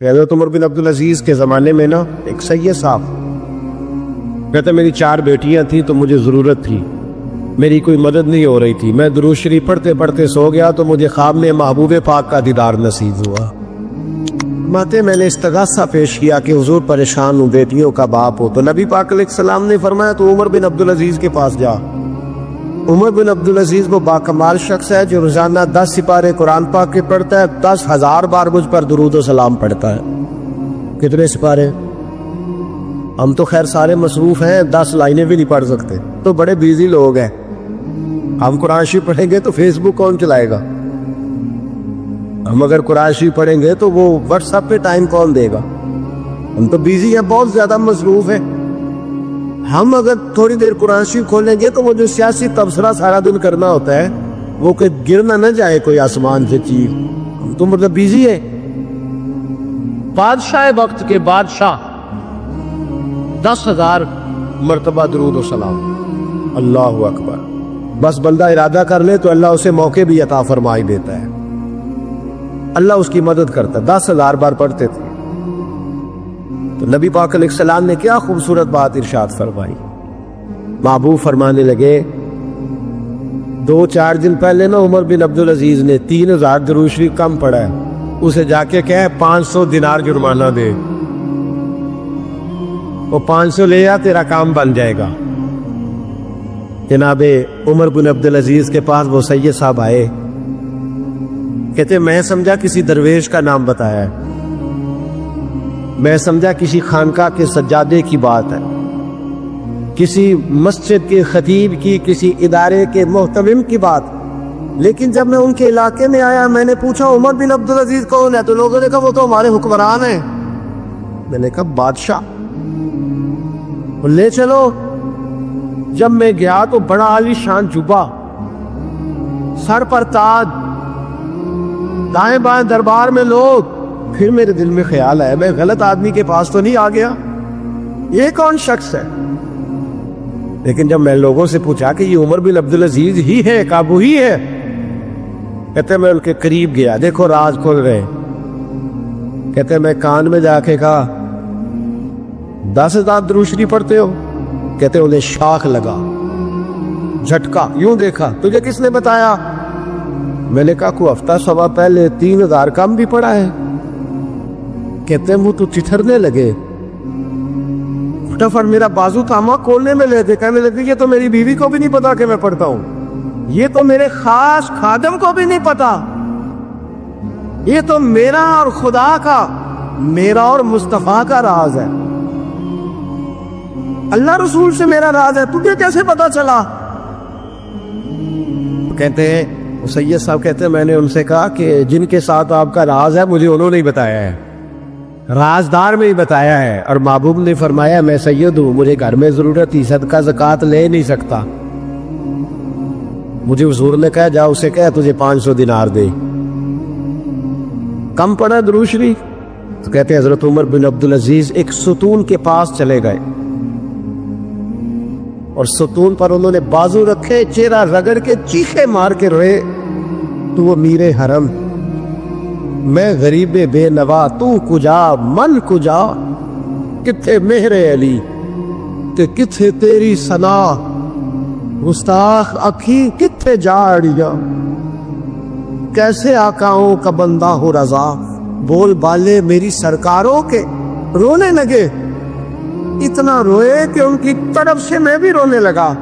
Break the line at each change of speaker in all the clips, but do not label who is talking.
حضرت عمر بن عبدالعزیز کے زمانے میں نا ایک سید صاحب کہتے میری 4 بیٹیاں تھیں تو مجھے ضرورت تھی، میری کوئی مدد نہیں ہو رہی تھی، میں درود شریف پڑھتے پڑھتے سو گیا تو مجھے خواب میں محبوب پاک کا دیدار نصیب ہوا۔ میں نے استغاثہ پیش کیا کہ حضور پریشان ہوں، بیٹیوں کا باپ ہو، تو نبی پاک علیہ السلام نے فرمایا تو عمر بن عبدالعزیز کے پاس جا۔ عمر بن عبدالعزیز وہ باکمال شخص ہے جو روزانہ 10 سپارے قرآن پاک کے پڑھتا ہے، 10,000 بار مجھ پر درود و سلام پڑھتا ہے۔ کتنے سپارے؟ ہم تو خیر سارے مصروف ہیں، 10 لائنیں بھی نہیں پڑھ سکتے، تو بڑے بیزی لوگ ہیں۔ ہم قرآن شریف پڑھیں گے تو فیس بک کون چلائے گا؟ ہم اگر قرآن شریف پڑھیں گے تو وہ واٹس ایپ پہ ٹائم کون دے گا؟ ہم تو بیزی ہیں، بہت زیادہ مصروف ہیں۔ ہم اگر تھوڑی دیر قرآن شریف کھولیں گے تو وہ جو سیاسی تبصرہ سارا دن کرنا ہوتا ہے وہ کہ گرنا نہ جائے کوئی آسمان سے چیز، ہم تو مطلب بیزی ہے۔ بادشاہ وقت کے بادشاہ 10,000 مرتبہ درود و سلام، اللہ اکبر۔ بس بندہ ارادہ کر لے تو اللہ اسے موقع بھی عطا فرمائی دیتا ہے، اللہ اس کی مدد کرتا ہے۔ 10,000 بار پڑھتے تھے تو نبی پاک علیہ السلام نے کیا خوبصورت بات ارشاد فرمائی۔ محبوب فرمانے لگے 2-4 دن پہلے نا عمر بن عبدالعزیز نے 3,000 درود شریف کم پڑھا ہے، اسے جا کے کہے 500 دینار جرمانہ دے، وہ 500 لے آ، تیرا کام بن جائے گا۔ جناب عمر بن عبدالعزیز کے پاس وہ سید صاحب آئے، کہتے میں سمجھا کسی درویش کا نام بتایا ہے، میں سمجھا کسی خانقاہ کے سجادے کی بات ہے، کسی مسجد کے خطیب کی، کسی ادارے کے محتمم کی بات، لیکن جب میں ان کے علاقے میں آیا میں نے پوچھا عمر بن عبدالعزیز کون ہے، تو لوگوں نے کہا وہ تو ہمارے حکمران ہیں۔ میں نے کہا بادشاہ، لے چلو۔ جب میں گیا تو بڑا عالی شان جبہ، سر پر تاج، دائیں بائیں دربار میں لوگ۔ پھر میرے دل میں خیال آیا میں غلط آدمی کے پاس تو نہیں آ گیا، یہ کون شخص ہے؟ لیکن جب میں لوگوں سے پوچھا کہ یہ عمر بن عبدالعزیز ہی ہے، کابو ہی ہے، کہتے میں ان کے قریب گیا، دیکھو راز کھول رہے، کہتے میں کان میں جا کے کہا 10,000 درود شریف پڑھتے ہو؟ کہتے انہیں شاخ لگا، جھٹکا، یوں دیکھا، تجھے کس نے بتایا؟ میں نے کہا کوئی ہفتہ سوا پہلے 3,000 کم بھی پڑھا ہے۔ کہتے ہیں وہ تو چٹھرنے لگے، فٹافٹ میرا بازو تھاما، کھولنے میں لیتے، کہنے لگے یہ تو میری بیوی کو بھی نہیں پتا کہ میں پڑھتا ہوں، یہ تو میرے خاص خادم کو بھی نہیں پتا، یہ تو میرا اور خدا کا، میرا اور مصطفیٰ کا راز ہے، اللہ رسول سے میرا راز ہے، تجھے کیسے پتا چلا؟ کہتے ہیں سید صاحب کہتے ہیں میں نے ان سے کہا کہ جن کے ساتھ آپ کا راز ہے مجھے انہوں نے ہی بتایا ہے، رازدار میں ہی بتایا ہے، اور محبوب نے فرمایا میں سید ہوں، مجھے گھر میں ضرورت تھی، صدقہ زکوٰۃ لے نہیں سکتا، مجھے حضور نے کہا جا اسے کہا تجھے 500 دینار دے۔ کم پڑھا درود شریف؟ تو کہتے ہیں حضرت عمر بن عبدالعزیز ایک ستون کے پاس چلے گئے اور ستون پر انہوں نے بازو رکھے، چہرہ رگڑ کے چیخے مار کے روئے، تو وہ میر حرم، میں غریب بے نوا، تو کجا من کجا، کتھے مہر علی تے کتھے تیری ثنا، گستاخ اکھی کتھے جاڑیا، کیسے آقاؤں کا بندہ ہو رضا، بول بالے میری سرکاروں کے، رونے لگے، اتنا روئے کہ ان کی طرف سے میں بھی رونے لگا۔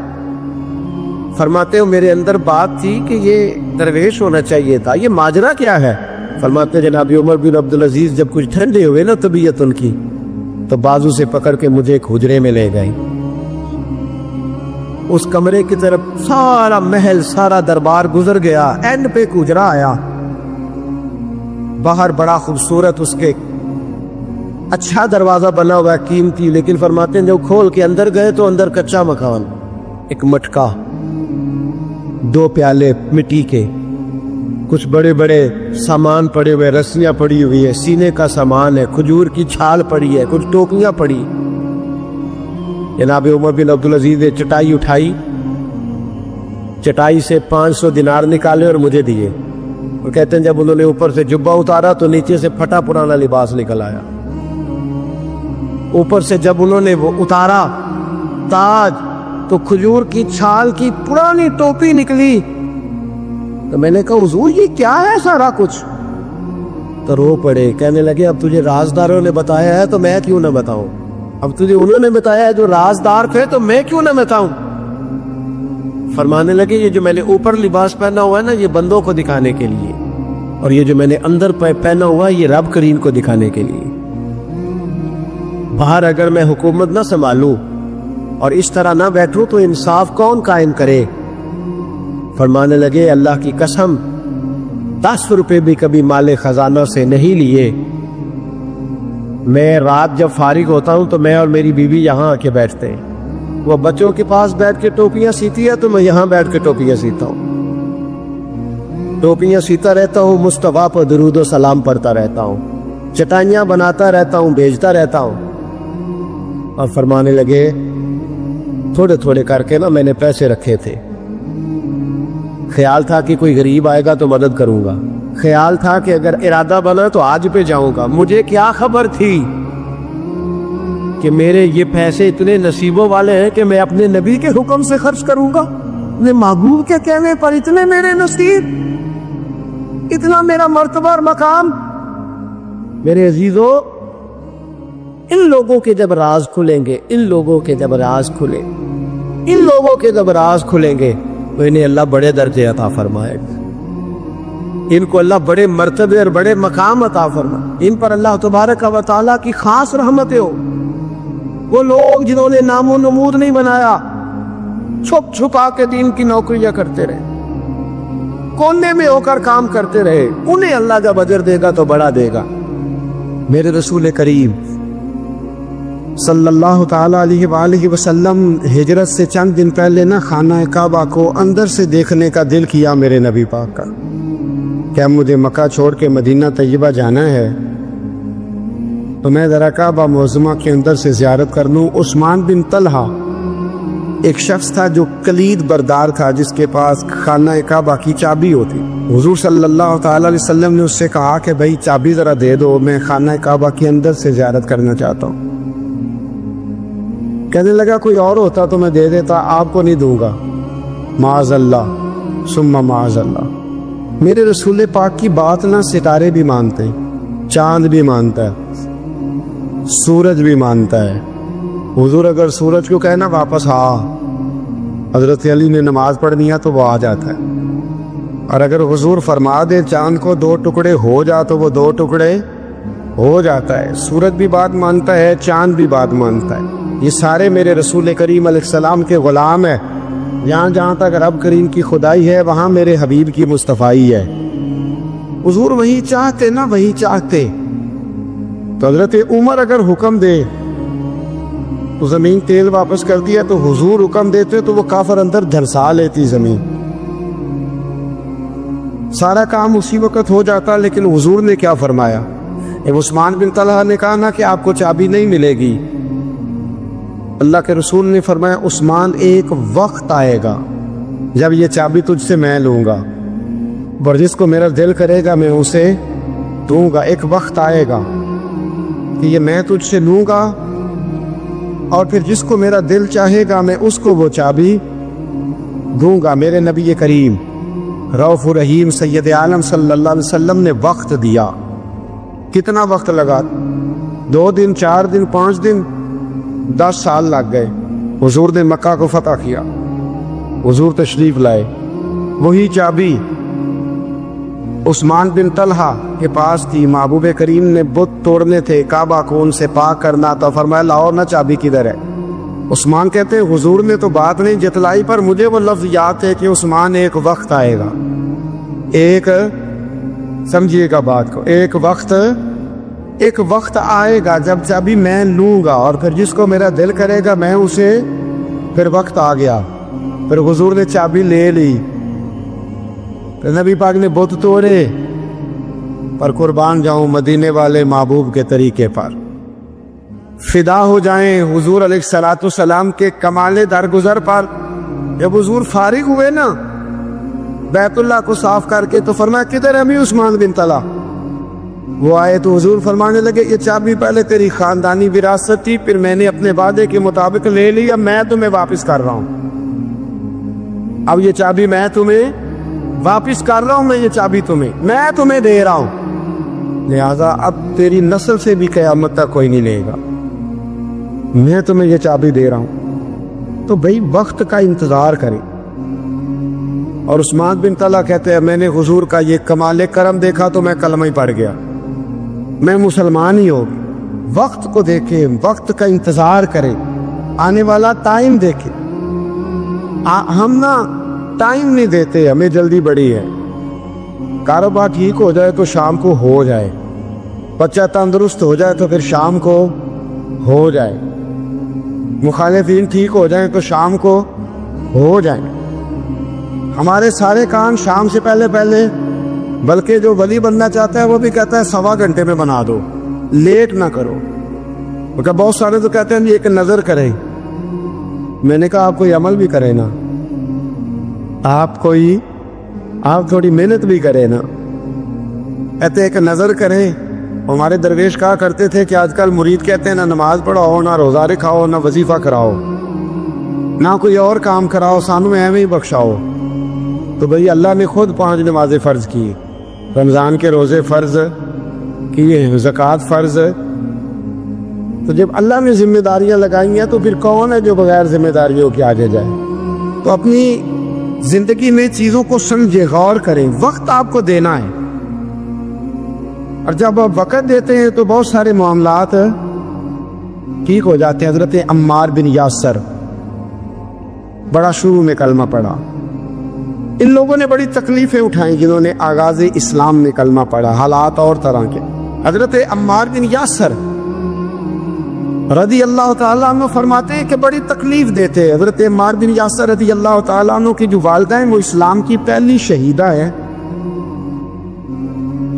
فرماتے ہو میرے اندر بات تھی کہ یہ درویش ہونا چاہیے تھا، یہ ماجرا کیا ہے؟ فرماتے جناب عمر بن عبدالعزیز جب کچھ ٹھنڈے ہوئے نا طبیعت ان کی، تو بازو سے پکڑ کے مجھے ایک حجرے میں لے گئے، اس کمرے کی طرف سارا محل سارا دربار گزر گیا، اینڈ پہ ایک حجرا آیا، باہر بڑا خوبصورت اس کے اچھا دروازہ بنا ہوا ہے، قیمتی، لیکن فرماتے ہیں جب کھول کے اندر گئے تو اندر کچا مکان، ایک مٹکا، 2 پیالے مٹی کے، کچھ بڑے بڑے سامان پڑے ہوئے، رسیاں پڑی ہوئی ہے، سینے کا سامان ہے، کھجور کی چھال پڑی ہے، کچھ ٹوکریاں پڑی۔ جناب عمر بن عبدالعزیز نے چٹائی اٹھائی، چٹائی سے 500 دینار نکالے اور مجھے دیے، اور کہتے ہیں جب انہوں نے اوپر سے جبہ اتارا تو نیچے سے پھٹا پرانا لباس نکل آیا. اوپر سے جب انہوں نے وہ اتارا تاج تو کھجور کی چھال کی پرانی ٹوپی نکلی. تو میں نے کہا حضور یہ کیا ہے سارا کچھ؟ تو رو پڑے, کہنے لگے اب تجھے رازداروں نے بتایا ہے تو میں کیوں نہ بتاؤں, اب تجھے انہوں نے بتایا ہے جو رازدار تھے تو میں کیوں نہ بتاؤں. فرمانے لگے یہ جو میں نے اوپر لباس پہنا ہوا ہے نا یہ بندوں کو دکھانے کے لیے, اور یہ جو میں نے اندر پہنا ہوا ہے یہ رب کریم کو دکھانے کے لیے. باہر اگر میں حکومت نہ سنبھالوں اور اس طرح نہ بیٹھوں تو انصاف کون قائم کرے. فرمانے لگے اللہ کی قسم 10 روپے بھی کبھی مال خزانہ سے نہیں لیے. میں رات جب فارغ ہوتا ہوں تو میں اور میری بیوی یہاں آ کے بیٹھتے ہیں. وہ بچوں کے پاس بیٹھ کے ٹوپیاں سیتی ہے تو میں یہاں بیٹھ کے ٹوپیاں سیتا ہوں. ٹوپیاں سیتا رہتا ہوں, مصطفیٰ پر درود و سلام پڑھتا رہتا ہوں, چٹائیاں بناتا رہتا ہوں, بیچتا رہتا ہوں. اور فرمانے لگے تھوڑے تھوڑے کر کے نا میں نے پیسے رکھے تھے. خیال تھا کہ کوئی غریب آئے گا تو مدد کروں گا, خیال تھا کہ اگر ارادہ بنا تو آج پہ جاؤں گا. مجھے کیا خبر تھی کہ میرے یہ پیسے اتنے نصیبوں والے ہیں کہ میں اپنے نبی کے حکم سے خرچ کروں گا, اپنے محبوب کے کہنے پر. اتنے میرے نصیب, اتنا میرا مرتبہ اور مقام. میرے عزیزو, ان لوگوں کے جب راز کھلیں گے, ان لوگوں کے جب راز کھلیں, ان لوگوں کے جب راز کھلیں گے تو انہیں اللہ بڑے درجے عطا فرمائے گا, ان کو اللہ بڑے مرتبے اور بڑے مقام عطا فرمائے. ان پر اللہ تبارک و تعالیٰ کی خاص رحمتیں ہو. وہ لوگ جنہوں نے نام و نمود نہیں بنایا, چھپ چھپا کے دین کی نوکریاں کرتے رہے, کونے میں ہو کر کام کرتے رہے, انہیں اللہ جب اجر دے گا تو بڑا دے گا. میرے رسول کریم صلی اللہ تعالیٰ علیہ وآلہ وسلم ہجرت سے چند دن پہلے نا خانہ کعبہ کو اندر سے دیکھنے کا دل کیا میرے نبی پاک کا. کیا مجھے مکہ چھوڑ کے مدینہ طیبہ جانا ہے تو میں ذرا کعبہ معظمہ کے اندر سے زیارت کر لوں. عثمان بن طلحہ ایک شخص تھا جو کلید بردار تھا, جس کے پاس خانہ کعبہ کی چابی ہوتی. حضور صلی اللہ تعالیٰ علیہ وسلم نے اس سے کہا کہ بھائی چابی ذرا دے دو, میں خانہ کعبہ کے اندر سے زیارت کرنا چاہتا ہوں. کہنے لگا کوئی اور ہوتا تو میں دے دیتا, آپ کو نہیں دوں گا. معاذ اللہ ثم معاذ اللہ. میرے رسول پاک کی بات نہ ستارے بھی مانتے ہیں, چاند بھی مانتا ہے, سورج بھی مانتا ہے. حضور اگر سورج کو کہنا واپس آ, حضرت علی نے نماز پڑھنی ہے تو وہ آ جاتا ہے. اور اگر حضور فرما دے چاند کو 2 ٹکڑے ہو جا تو وہ 2 ٹکڑے ہو جاتا ہے. سورج بھی بات مانتا ہے, چاند بھی بات مانتا ہے. یہ سارے میرے رسول کریم علیہ السلام کے غلام ہیں. جہاں جہاں تک رب کریم کی خدائی ہے وہاں میرے حبیب کی مصطفائی ہے. حضور وہی چاہتے نا, وہی چاہتے. تو حضرت عمر اگر حکم دے تو زمین تیل واپس کر دیا, تو حضور حکم دیتے تو وہ کافر اندر دھنسا لیتی زمین. سارا کام اسی وقت ہو جاتا. لیکن حضور نے کیا فرمایا؟ عثمان بن طلحہ نے کہا نا کہ آپ کو چابی نہیں ملے گی. اللہ کے رسول نے فرمایا عثمان ایک وقت آئے گا جب یہ چابی تجھ سے میں لوں گا, اور جس کو میرا دل کرے گا میں اسے دوں گا. ایک وقت آئے گا کہ یہ میں تجھ سے لوں گا, اور پھر جس کو میرا دل چاہے گا میں اس کو وہ چابی دوں گا. میرے نبی کریم رؤوف رحیم سید عالم صلی اللہ علیہ وسلم نے وقت دیا. کتنا وقت لگا؟ 2 دن, 4 دن, 5 دن, 10 سال لگ گئے. حضور نے مکہ کو فتح کیا, حضور تشریف لائے. وہی چابی عثمان بن طلحہ کے پاس تھی. محبوب کریم نے بت توڑنے تھے, کعبہ کو ان سے پاک کرنا تھا. فرمایا لاؤ نا چابی کدھر ہے. عثمان کہتے ہیں حضور نے تو بات نہیں جتلائی, پر مجھے وہ لفظ یاد ہے کہ عثمان ایک وقت آئے گا, ایک سمجھیے گا بات کو, ایک وقت آئے گا جب چابی میں لوں گا, اور پھر جس کو میرا دل کرے گا میں اسے. پھر وقت آ گیا, پھر حضور نے چابی لے لی, پھر نبی پاک نے بت توڑے. پر قربان جاؤں مدینے والے محبوب کے طریقے پر, فدا ہو جائیں حضور علیہ الصلوۃ والسلام کے کمال درگزر پر. جب حضور فارغ ہوئے نا بیت اللہ کو صاف کر کے تو فرمایا کدھر ہے امیر عثمان بن طلحہ؟ وہ آئے تو حضور فرمانے لگے یہ چابی پہلے تیری خاندانی وراثت تھی، پھر میں نے اپنے وعدے کے مطابق لے لی، اب میں تمہیں واپس کر رہا ہوں، اب یہ چابی میں تمہیں واپس کر رہا ہوں، میں یہ چابی میں تمہیں دے رہا ہوں، لہذا اب تیری نسل سے بھی قیامت تک کوئی نہیں لے گا، میں تمہیں یہ چابی دے رہا ہوں۔ تو بھئی وقت کا انتظار کریں۔ اور عثمان بن طلحہ کہتے ہیں میں نے حضور کا یہ کمال کرم دیکھا تو میں کلمہ ہی پڑھ گیا، میں مسلمان ہی ہو گیا۔ وقت کو دیکھیں، وقت کا انتظار کریں، آنے والا ٹائم دیکھیں۔ ہم نا ٹائم نہیں دیتے، ہمیں جلدی بڑی ہے، کاروبار ٹھیک ہو جائے تو شام کو ہو جائے، بچہ تندرست ہو جائے تو پھر شام کو ہو جائے، مخالفین ٹھیک ہو جائیں تو شام کو ہو جائیں۔ ہمارے سارے کام شام سے پہلے بلکہ جو ولی بننا چاہتا ہے وہ بھی کہتا ہے 1.25 گھنٹے میں بنا دو، لیٹ نہ کرو۔ بہت سارے تو کہتے ہیں ایک نظر کریں، میں نے کہا آپ کوئی عمل بھی کرے نا، آپ تھوڑی محنت بھی کرے نا، کہتے ایک نظر کریں۔ ہمارے درویش کہا کرتے تھے کہ آج کل مرید کہتے ہیں نہ نماز پڑھاؤ، نہ روزہ رکھاؤ، نہ وظیفہ کراؤ، نہ کوئی اور کام کراؤ، سانو ایویں ہی بخشاؤ۔ تو بھئی اللہ نے خود 5 نمازیں فرض کی، رمضان کے روزے فرض کیے، زکوٰۃ فرض۔ تو جب اللہ نے ذمہ داریاں لگائی ہیں تو پھر کون ہے جو بغیر ذمہ داریوں کے آگے جائے؟ تو اپنی زندگی میں چیزوں کو سمجھے، غور کریں، وقت آپ کو دینا ہے، اور جب آپ وقت دیتے ہیں تو بہت سارے معاملات ٹھیک ہو جاتے ہیں۔ حضرت عمار بن یاسر بڑا شروع میں کلمہ پڑھا، ان لوگوں نے بڑی تکلیفیں اٹھائیں جنہوں نے آغاز اسلام میں کلمہ پڑھا، حالات اور طرح کے۔ حضرت عمار بن یاسر رضی اللہ تعالیٰ عنہ فرماتے ہیں کہ بڑی تکلیف دیتے۔ حضرت عمار بن یاسر رضی اللہ تعالیٰ عنہ کی جو والدہ ہیں وہ اسلام کی پہلی شہیدہ ہے،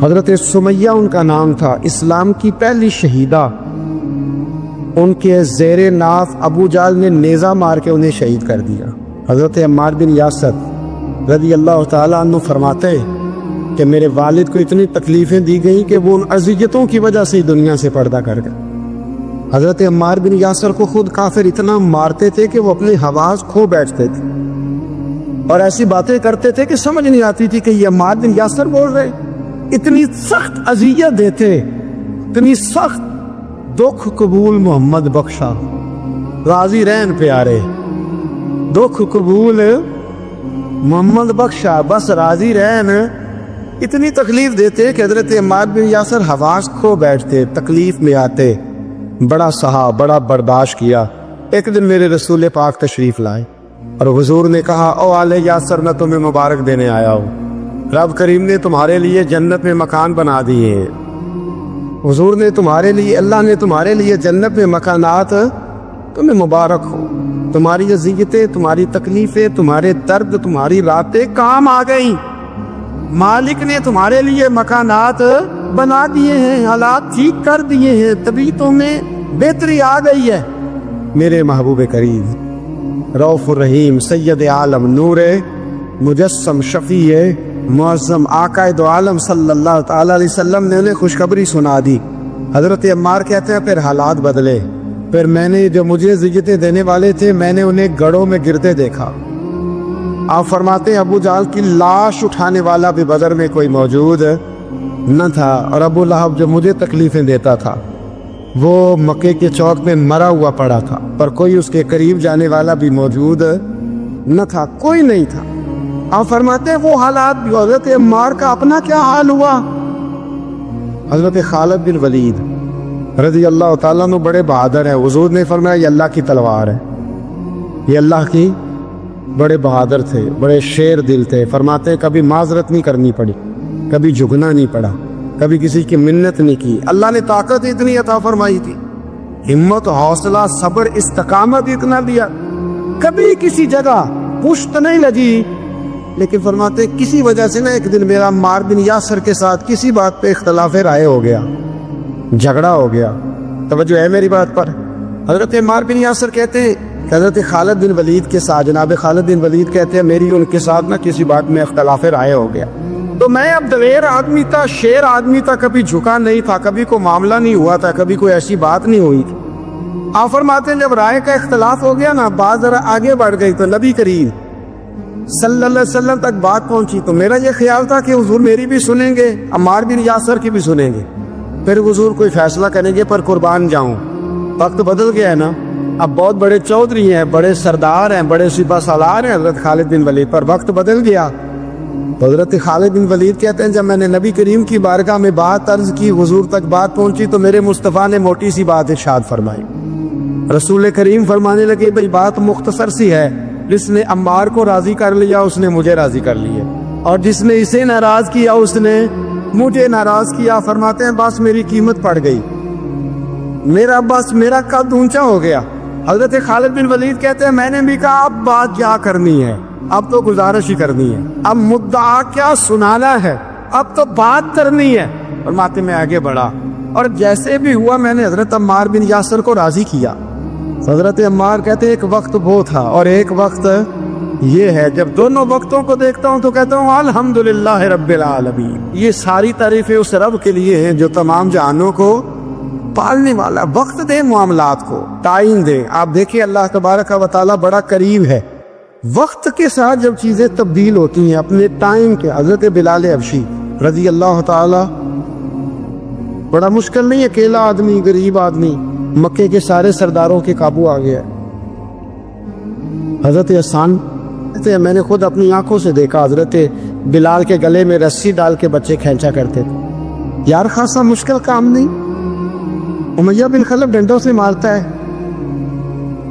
حضرت سمیہ ان کا نام تھا، اسلام کی پہلی شہیدہ۔ ان کے زیر ناف ابو جہل نے نیزہ مار کے انہیں شہید کر دیا۔ حضرت عمار بن یاسر رضی اللہ تعالیٰ عنہ فرماتے کہ میرے والد کو اتنی تکلیفیں دی گئیں کہ وہ ان اذیتوں کی وجہ سے دنیا سے پردہ کر گئے۔ حضرت عمار بن یاسر کو خود کافر اتنا مارتے تھے کہ وہ اپنے حواس کھو بیٹھتے تھے اور ایسی باتیں کرتے تھے کہ سمجھ نہیں آتی تھی کہ یہ عمار بن یاسر بول رہے۔ اتنی سخت اذیت دیتے، اتنی سخت۔ دکھ قبول محمد بخشا، راضی رہن پیارے، دکھ قبول محمد بخشا، بس راضی رہن۔ اتنی تکلیف دیتے کہ حضرت عمار بن یاسر حواس کھو بیٹھتے، تکلیف میں آتے، بڑا سہا، بڑا برداشت کیا۔ ایک دن میرے رسول پاک تشریف لائے اور حضور نے کہا او آل یاسر میں تمہیں مبارک دینے آیا ہوں، رب کریم نے تمہارے لیے جنت میں مکان بنا دیے ہیں، حضور نے تمہارے لیے، اللہ نے تمہارے لیے جنت میں مکانات، تمہیں مبارک ہو، تمہاری اذیتیں، تمہاری تکلیفیں، تمہارے درد، تمہاری راتیں کام آ گئیں، مالک نے تمہارے لیے مکانات بنا دیے ہیں، حالات ٹھیک کر دیے ہیں، طبیعتوں میں بہتری آ گئی ہے۔ میرے محبوب کریم رؤوف الرحیم سید عالم نور مجسم شفیع معظم آقا دو عالم صلی اللہ تعالی علیہ وسلم نے انہیں خوشخبری سنا دی۔ حضرت عمار کہتے ہیں پھر حالات بدلے، پھر میں نے جو مجھے اذیتیں دینے والے تھے میں نے انہیں گڑھوں میں گرتے دیکھا۔ آپ فرماتے ہیں ابو جہل کی لاش اٹھانے والا بھی بدر میں کوئی موجود نہ تھا، اور ابو لہب جو مجھے تکلیفیں دیتا تھا وہ مکے کے چوک میں مرا ہوا پڑا تھا، پر کوئی اس کے قریب جانے والا بھی موجود نہ تھا، کوئی نہیں تھا۔ آپ فرماتے ہیں وہ حالات بھی۔ حضرت عمار کا اپنا کیا حال ہوا؟ حضرت خالد بن ولید رضی اللہ تعالیٰ عنہ بڑے بہادر ہیں، حضور نے فرمایا یہ اللہ کی تلوار ہے، یہ اللہ کی، بڑے بہادر تھے، بڑے شیر دل تھے۔ فرماتے ہیں کبھی معذرت نہیں کرنی پڑی، کبھی جھکنا نہیں پڑا، کبھی کسی کی منت نہیں کی۔ اللہ نے طاقت اتنی عطا فرمائی تھی، ہمت، حوصلہ، صبر، استقامت اتنا دیا، کبھی کسی جگہ پشت نہیں لگی۔ لیکن فرماتے کسی وجہ سے نا ایک دن میرا عمار بن یاسر کے ساتھ کسی بات پہ اختلاف رائے ہو گیا، جھگڑا ہو گیا۔ توجہ ہے میری بات پر؟ حضرت عمار بن یاسر کہتے ہیں
حضرت خالد بن ولید کے ساتھ، جناب خالد بن ولید کہتے ہیں میری ان کے ساتھ نا کسی بات میں اختلاف رائے ہو گیا، تو میں اب دلیر آدمی تھا، شیر آدمی تھا، کبھی جھکا نہیں تھا، کبھی کوئی معاملہ نہیں ہوا تھا، کبھی کوئی ایسی بات نہیں ہوئی تھی۔ آپ فرماتے ہیں جب رائے کا اختلاف ہو گیا نا، بات ذرا آگے بڑھ گئی تو نبی کریم صلی اللہ علیہ وسلم تک بات پہنچی، تو میرا یہ خیال تھا کہ حضور میری بھی سنیں گے، عمار بن یاسر کی بھی سنیں گے، پھر حضور کوئی فیصلہ کریں گے پر قربان جاؤں۔ وقت بدل گیا ہے نا، اب بہت بڑے چودھری ہیں، بڑے سردار ہیں، بڑے سپہ سالار ہیں حضرت خالد بن ولید، پر وقت بدل گیا۔ حضرت خالد بن ولید کہتے ہیں جب میں نے نبی کریم کی بارگاہ میں بات عرض کی، حضور تک بات پہنچی، تو میرے مصطفیٰ نے موٹی سی بات ارشاد فرمائی۔ رسول کریم فرمانے لگے بھئی بات مختصر سی ہے، جس نے عمار کو راضی کر لیا اس نے مجھے راضی کر لیا، اور جس نے اسے ناراض کیا اس نے مجھے ناراض کیا۔ فرماتے ہیں بس میری قیمت پڑ گئی، میرا قد اونچا ہو گیا۔ حضرت خالد بن ولید کہتے ہیں میں نے بھی کہا اب بات کیا کرنی ہے، اب تو گزارش ہی کرنی ہے، اب مدعا کیا سنانا ہے، اب تو بات کرنی ہے۔ فرماتے میں آگے بڑھا، اور جیسے بھی ہوا میں نے حضرت عمار بن یاسر کو راضی کیا۔ حضرت عمار کہتے ہیں ایک وقت وہ تھا اور ایک وقت یہ ہے، جب دونوں وقتوں کو دیکھتا ہوں تو کہتا ہوں الحمدللہ رب العالمین، یہ ساری تعریفیں اس رب کے لیے ہیں جو تمام جہانوں کو پالنے والا۔ وقت دے معاملات کو، ٹائم دے۔ آپ دیکھیں اللہ تبارک و تعالیٰ بڑا قریب ہے، وقت کے ساتھ جب چیزیں تبدیل ہوتی ہیں اپنے ٹائم کے۔ حضرت بلال حبشی رضی اللہ تعالی، بڑا مشکل نہیں، اکیلا آدمی، غریب آدمی، مکے کے سارے سرداروں کے قابو آ گیا۔ حضرت حسان کہتے ہیں میں نے خود اپنی آنکھوں سے دیکھا حضرت بلال کے گلے میں رسی ڈال کے بچے کھینچا کرتے تھے۔ یار خاصا مشکل کام نہیں، امیہ بن خلف ڈنڈوں سے مارتا ہے،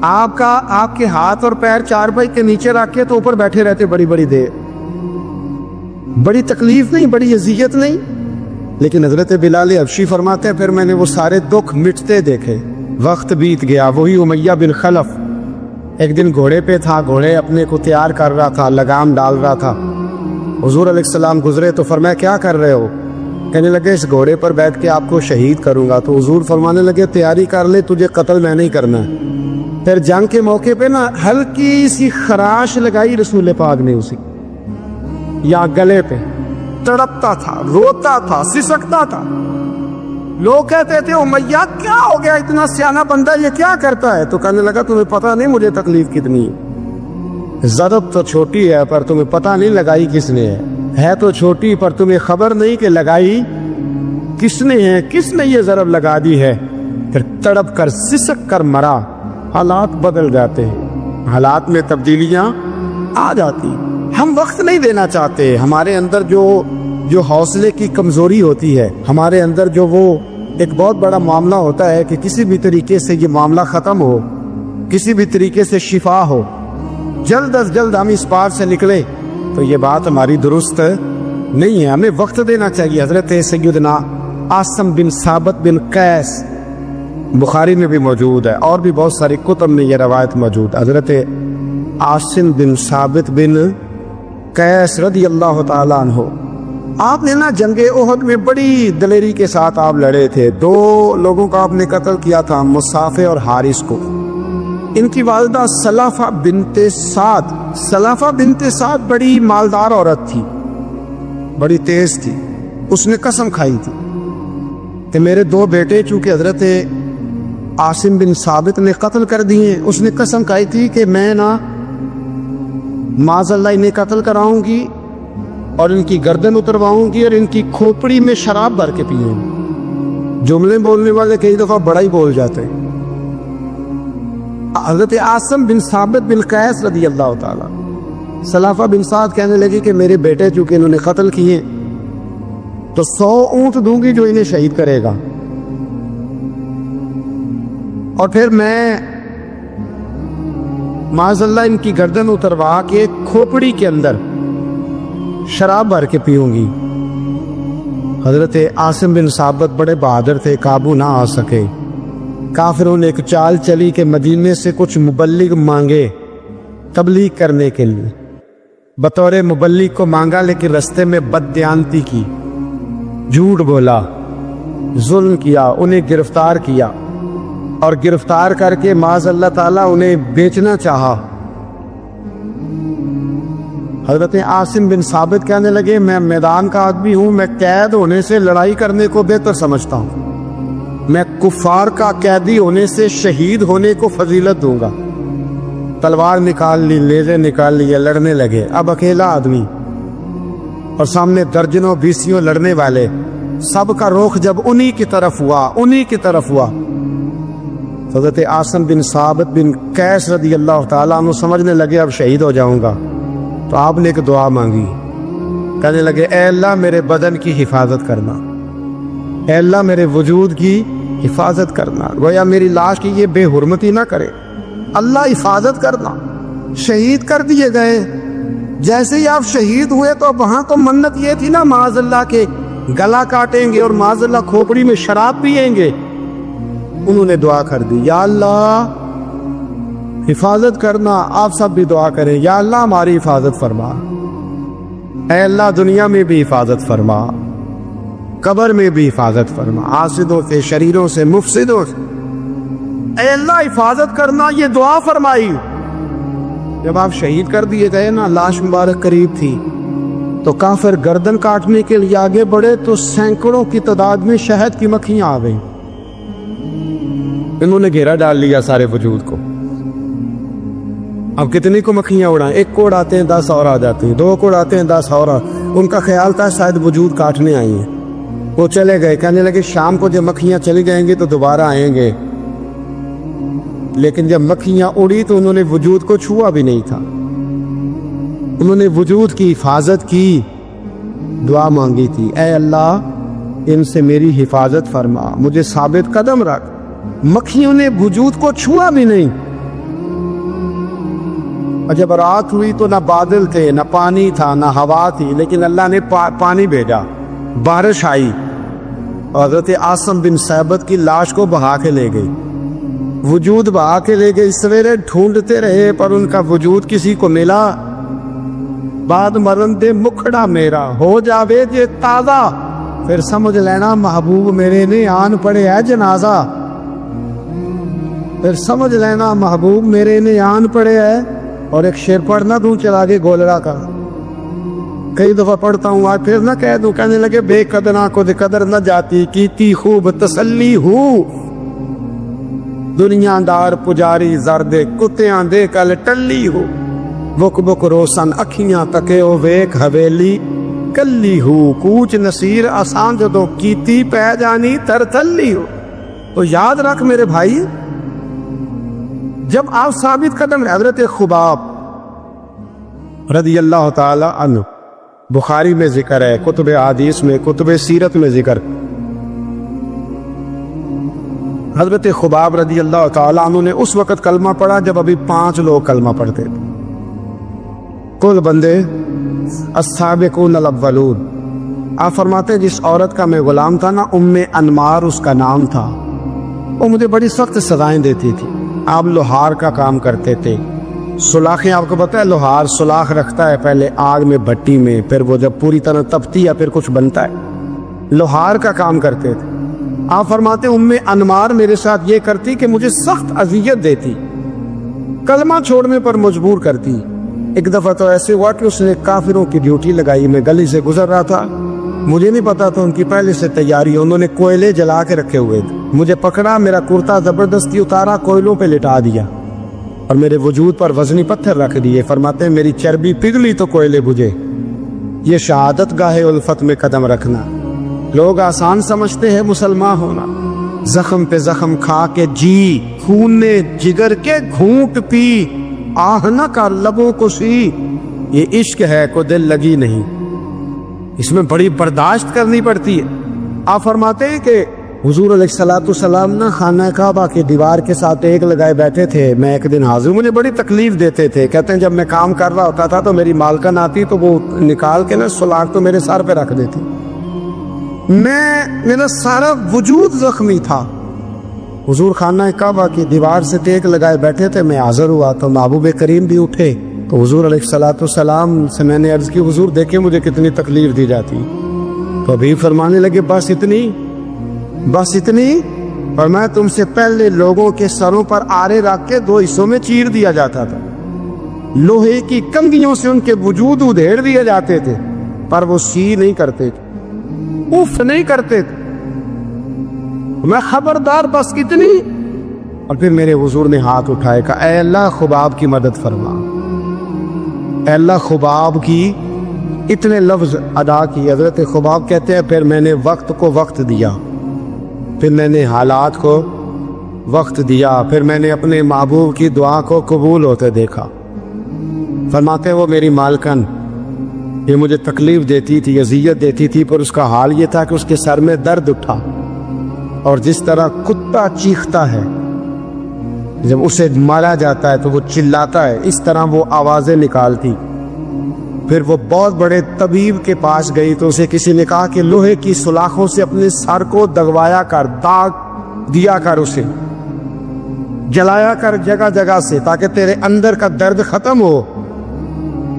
آپ کے ہاتھ اور پیر چارپائی کے نیچے رکھ کے تو اوپر بیٹھے رہتے بڑی بڑی دیر، بڑی تکلیف نہیں، بڑی اذیت نہیں، لیکن حضرت بلال حبشی فرماتے ہیں پھر میں نے وہ سارے دکھ مٹتے دیکھے۔ وقت بیت گیا، وہی امیہ بن خلف ایک دن گھوڑے پہ تھا، گھوڑے اپنے کو تیار کر رہا تھا، لگام ڈال رہا تھا۔ حضور علیہ السلام گزرے تو فرمایا کیا کر رہے ہو؟ کہنے لگے اس گھوڑے پر بیٹھ کے آپ کو شہید کروں گا۔ تو حضور فرمانے لگے تیاری کر لے، تجھے قتل میں نہیں کرنا۔ پھر جنگ کے موقع پہ نا ہلکی سی خراش لگائی رسول پاک نے اسی یا گلے پہ، تڑپتا تھا، روتا تھا، سسکتا تھا۔ لوگ کہتے تھے امیہ کیا ہو گیا، اتنا سیانا بندہ یہ کیا کرتا ہے؟ تو کہنے لگا تمہیں پتہ نہیں مجھے تکلیف کتنی ہے، ضرب تو چھوٹی ہے پر تمہیں پتہ نہیں لگائی کس نے ہے تو چھوٹی پر تمہیں خبر نہیں کہ لگائی کس نے ہے، کس نے یہ ضرب لگا دی ہے۔ پھر تڑپ کر سسک کر مرا۔ حالات بدل جاتے ہیں، حالات میں تبدیلیاں آ جاتی، ہم وقت نہیں دینا چاہتے۔ ہمارے اندر جو حوصلے کی کمزوری ہوتی ہے، ہمارے اندر جو وہ ایک بہت بڑا معاملہ ہوتا ہے کہ کسی بھی طریقے سے یہ معاملہ ختم ہو، کسی بھی طریقے سے شفا ہو، جلد از جلد ہم اس پار سے نکلے، تو یہ بات ہماری درست نہیں ہے، ہمیں وقت دینا چاہیے۔ حضرت سیدنا عاصم بن ثابت بن قیس بخاری میں بھی موجود ہے، اور بھی بہت ساری کتب میں یہ روایت موجود۔ حضرت عاصم بن ثابت بن قیس رضی اللہ تعالیٰ عنہ، آپ نے نا جنگ احد میں بڑی دلیری کے ساتھ آپ لڑے تھے۔ 2 لوگوں کا آپ نے قتل کیا تھا، مصافے اور حارث کو۔ ان کی والدہ سلافہ بنت سعد، سلافہ بنت سعد بڑی مالدار عورت تھی، بڑی تیز تھی۔ اس نے قسم کھائی تھی کہ میرے 2 بیٹے چونکہ حضرت عاصم بن ثابت نے قتل کر دیے، اس نے قسم کھائی تھی کہ میں نا معاذ اللہ انہیں قتل کراؤں گی اور ان کی گردن اترواؤں گی اور ان کی کھوپڑی میں شراب بھر کے پیوں گی۔ جملے بولنے والے کئی دفعہ بڑا ہی بول جاتے ہیں۔ حضرت عاصم بن ثابت بن قیس رضی اللہ تعالیٰ، سلافہ بن سعد کہنے لگی کہ میرے بیٹے چونکہ انہوں نے قتل کیے تو 100 اونٹ دوں گی جو انہیں شہید کرے گا، اور پھر میں معاذ اللہ ان کی گردن اتروا کے کھوپڑی کے اندر شراب بھر کے پیوں گی۔ حضرت عاصم بن ثابت بڑے بہادر تھے، قابو نہ آ سکے۔ کافروں نے ایک چال چلی کہ مدینے سے کچھ مبلغ مانگے تبلیغ کرنے کے لیے، بطور مبلغ کو مانگا، لیکن رستے میں بددیانتی کی، جھوٹ بولا، ظلم کیا، انہیں گرفتار کیا۔ اور گرفتار کر کے معاذ اللہ تعالیٰ انہیں بیچنا چاہا۔ حضرت عاصم بن ثابت کہنے لگے میں میدان کا آدمی ہوں، میں قید ہونے سے لڑائی کرنے کو بہتر سمجھتا ہوں، میں کفار کا قیدی ہونے سے شہید ہونے کو فضیلت دوں گا۔ تلوار نکال لی، لیزے نکال لیے، لڑنے لگے۔ اب اکیلا آدمی اور سامنے درجنوں بیسیوں لڑنے والے، سب کا رخ جب انہی کی طرف ہوا، حضرت عاصم بن ثابت بن قیس رضی اللہ تعالیٰ عنہ سمجھنے لگے اب شہید ہو جاؤں گا، تو آپ نے ایک دعا مانگی، کہنے لگے اے اللہ میرے بدن کی حفاظت کرنا، اے اللہ میرے وجود کی حفاظت کرنا، گویا میری لاش کی یہ بے حرمتی نہ کرے، اللہ حفاظت کرنا۔ شہید کر دیے گئے۔ جیسے ہی آپ شہید ہوئے تو وہاں تو منت یہ تھی نا معاذ اللہ کے گلا کاٹیں گے اور معاذ اللہ کھوپڑی میں شراب پیئیں گے، انہوں نے دعا کر دی یا اللہ حفاظت کرنا۔ آپ سب بھی دعا کریں یا اللہ ہماری حفاظت فرما، اے اللہ دنیا میں بھی حفاظت فرما، قبر میں بھی حفاظت فرما، حاسدوں سے، شریروں سے، مفسدوں سے، اے اللہ حفاظت کرنا، یہ دعا فرمائی۔ جب آپ شہید کر دیے گئے نا، لاش مبارک قریب تھی، تو کافر گردن کاٹنے کے لیے آگے بڑھے تو سینکڑوں کی تعداد میں شہد کی مکھیاں آ گئیں، انہوں نے گھیرا ڈال لیا سارے وجود کو۔ اب کتنی کو مکھیاں اڑائیں، ایک کو اڑاتے ہیں 10 اور آ جاتی ہیں، 2 کو اڑاتے ہیں 10 اور ان کا خیال تھا شاید وجود کاٹنے آئی ہیں، وہ چلے گئے، کہنے لگے شام کو جب مکھیاں چلی جائیں گی تو دوبارہ آئیں گے، لیکن جب مکھیاں اڑی تو انہوں نے وجود کو چھوا بھی نہیں تھا، انہوں نے وجود کی حفاظت کی، دعا مانگی تھی اے اللہ ان سے میری حفاظت فرما، مجھے ثابت قدم رکھ۔ مکھیوں نے وجود کو چھوا بھی نہیں، اور جب رات ہوئی تو نہ بادل تھے، نہ پانی تھا، نہ ہوا تھی، لیکن اللہ نے پانی بھیجا، بارش آئی، اور حضرت عاصم بن ثابت کی لاش کو بہا کے لے گئی، وجود بہا کے لے گئی۔ سویرے ڈھونڈتے رہے پر ان کا وجود کسی کو ملا، بعد مرن دے مکھڑا میرا ہو جاوے جے تازہ، پھر سمجھ لینا محبوب میرے نے آن پڑے ہے جنازہ، پھر سمجھ لینا محبوب میرے نے آن پڑے ہے۔ اور ایک شعر پڑھنا دوں چلا کے گولڑا کا، کئی دفعہ پڑھتا ہوں آج پھر نہ کہہ دوں، کہنے لگے بے قدرہ کو قدر نہ جاتی، کیتی خوب تسلی ہوں، دنیا دار پجاری زرد کتیاں دے کل ٹلی ہو، بک بک روشن اکھیاں تکے او ویک حویلی کلی ہو، کوچ نصیر آسان جدوں کیتی پہ جانی تر تھلی ہو۔ تو یاد رکھ میرے بھائی، جب آپ ثابت قدم، حضرت خباب رضی اللہ تعالی عنہ، بخاری میں ذکر ہے، کتب حدیث میں، کتب سیرت میں ذکر، حضرت خباب رضی اللہ تعالی عنہ نے اس وقت کلمہ پڑھا جب ابھی 5 لوگ کلمہ پڑھتے تھے، کل بندے السابقون الاولون۔ آپ فرماتے ہیں جس عورت کا میں غلام تھا نا، ام انمار اس کا نام تھا، وہ مجھے بڑی سخت سزائیں دیتی تھی۔ آپ لوہار کا کام کرتے تھے، سلاخیں، آپ کو پتہ ہے لوہار سلاخ رکھتا ہے پہلے آگ میں بھٹی میں، پھر وہ جب پوری طرح تپتی ہے پھر کچھ بنتا ہے، لوہار کا کام کرتے تھے۔ آپ فرماتے ام انمار میرے ساتھ یہ کرتی کہ مجھے سخت اذیت دیتی، کلمہ چھوڑنے پر مجبور کرتی۔ ایک دفعہ تو ایسے ہوا کہ اس نے کافروں کی ڈیوٹی لگائی، میں گلی سے گزر رہا تھا، مجھے نہیں پتا تھا ان کی پہلے سے تیاری، انہوں نے کوئلے جلا کے رکھے ہوئے تھے، مجھے پکڑا، میرا کرتا زبردستی اتارا، کوئلوں پہ لٹا دیا اور میرے وجود پر وزنی پتھر رکھ دیے۔ فرماتے ہیں میری چربی پگھلی تو کوئلے بجھے۔ یہ شہادت گاہ الفت میں قدم رکھنا لوگ آسان سمجھتے ہیں مسلمان ہونا، زخم پہ زخم کھا کے جی، خون نے جگر کے گھونٹ پی، آہ نہ کر لبوں کو سی، یہ عشق ہے کو دل لگی نہیں، اس میں بڑی برداشت کرنی پڑتی ہے۔ آپ فرماتے ہیں کہ حضور علیہ السلام نا خانہ کعبہ کی دیوار کے ساتھ ایک لگائے بیٹھے تھے، میں ایک دن حاضر، مجھے بڑی تکلیف دیتے تھے، کہتے ہیں جب میں کام کر رہا ہوتا تھا تو میری مالکن آتی تو وہ نکال کے نا سلاخ تو میرے سر پہ رکھ دیتی، میرا سارا وجود زخمی تھا۔ حضور خانہ کعبہ کی دیوار سے ٹیک لگائے بیٹھے تھے، میں حاضر ہوا تو محبوب کریم بھی اٹھے، تو حضور علیہ السلام سے میں نے عرض کی حضور دیکھیں مجھے کتنی تکلیف دی جاتی، تو ابھی فرمانے لگے بس اتنی، فرمایا تم سے پہلے لوگوں کے سروں پر آرے رکھ کے 2 حصوں میں چیر دیا جاتا تھا، لوہے کی کنگھیوں سے ان کے وجود ادھیڑ دیے جاتے تھے، پر وہ سی نہیں کرتے تھے، اف نہیں کرتے تھے۔ میں خبردار بس اتنی۔ اور پھر میرے حضور نے ہاتھ اٹھائے، کہا اے اللہ خباب کی مدد فرما، اے اللہ خباب کی، اتنے لفظ ادا کی۔ حضرت خباب کہتے ہیں پھر میں نے وقت کو وقت دیا، پھر میں نے حالات کو وقت دیا، پھر میں نے اپنے محبوب کی دعا کو قبول ہوتے دیکھا۔ فرماتے ہیں وہ میری مالکن یہ مجھے تکلیف دیتی تھی، اذیت دیتی تھی، پر اس کا حال یہ تھا کہ اس کے سر میں درد اٹھا، اور جس طرح کتا چیختا ہے جب اسے مارا جاتا ہے تو وہ چلاتا ہے، اس طرح وہ آوازیں نکالتی۔ پھر وہ بہت بڑے طبیب کے پاس گئی تو اسے کسی نے کہا کہ لوہے کی سلاخوں سے اپنے سر کو دگوایا کر، داغ دیا کر، اسے جلایا کر جگہ جگہ سے، تاکہ تیرے اندر کا درد ختم ہو۔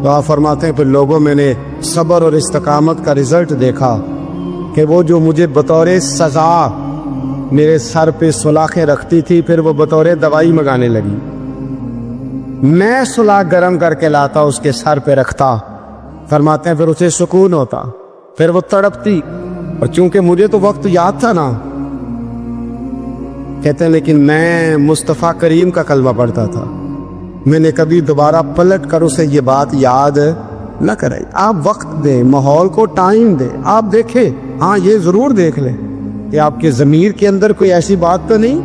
تو آپ فرماتے ہیں پھر لوگوں میں نے صبر اور استقامت کا رزلٹ دیکھا کہ وہ جو مجھے بطور سزا میرے سر پہ سلاخیں رکھتی تھی، پھر وہ بطور دوائی منگانے لگی۔ میں سلاخ گرم کر کے لاتا، اس کے سر پہ رکھتا، فرماتے ہیں پھر اسے سکون ہوتا، پھر وہ تڑپتی، اور چونکہ مجھے تو وقت یاد تھا نا، کہتے ہیں لیکن میں مصطفیٰ کریم کا کلمہ پڑھتا تھا، میں نے کبھی دوبارہ پلٹ کر اسے یہ بات یاد نہ کرائی۔ آپ وقت دیں، ماحول کو ٹائم دیں، آپ دیکھیں، ہاں یہ ضرور دیکھ لیں کہ آپ کے ضمیر کے اندر کوئی ایسی بات تو نہیں،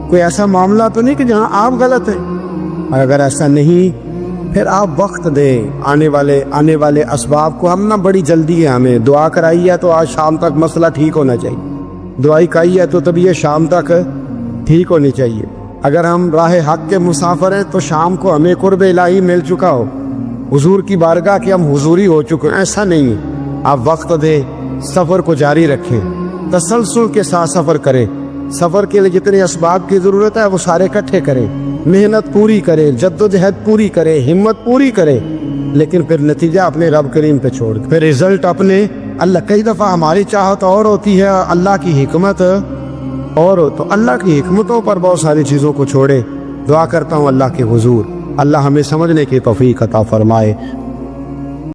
کوئی ایسا معاملہ تو نہیں کہ جہاں آپ غلط ہیں، اور اگر ایسا نہیں پھر آپ وقت دیں آنے والے اسباب کو۔ ہم نہ بڑی جلدی ہے، ہمیں دعا کرائی ہے تو آج شام تک مسئلہ ٹھیک ہونا چاہیے، دعائی کرائی ہے تو تب یہ شام تک ٹھیک ہونی چاہیے۔ اگر ہم راہ حق کے مسافر ہیں تو شام کو ہمیں قرب الہی مل چکا ہو، حضور کی بارگاہ کے ہم حضوری ہو چکے ہیں، ایسا نہیں ہے۔ آپ وقت دیں، سفر کو جاری رکھیں، تسلسل کے ساتھ سفر کریں، سفر کے لیے جتنے اسباب کی ضرورت ہے وہ سارے اکٹھے کریں، محنت پوری کریں، جدوجہد پوری کریں، ہمت پوری کریں، لیکن پھر نتیجہ اپنے رب کریم پہ چھوڑ دیں، پھر رزلٹ اپنے اللہ۔ کئی دفعہ ہماری چاہت اور ہوتی ہے، اللہ کی حکمت اور ہو، تو اللہ کی حکمتوں پر بہت ساری چیزوں کو چھوڑے۔ دعا کرتا ہوں اللہ کے حضور اللہ ہمیں سمجھنے کی توفیق عطا فرمائے۔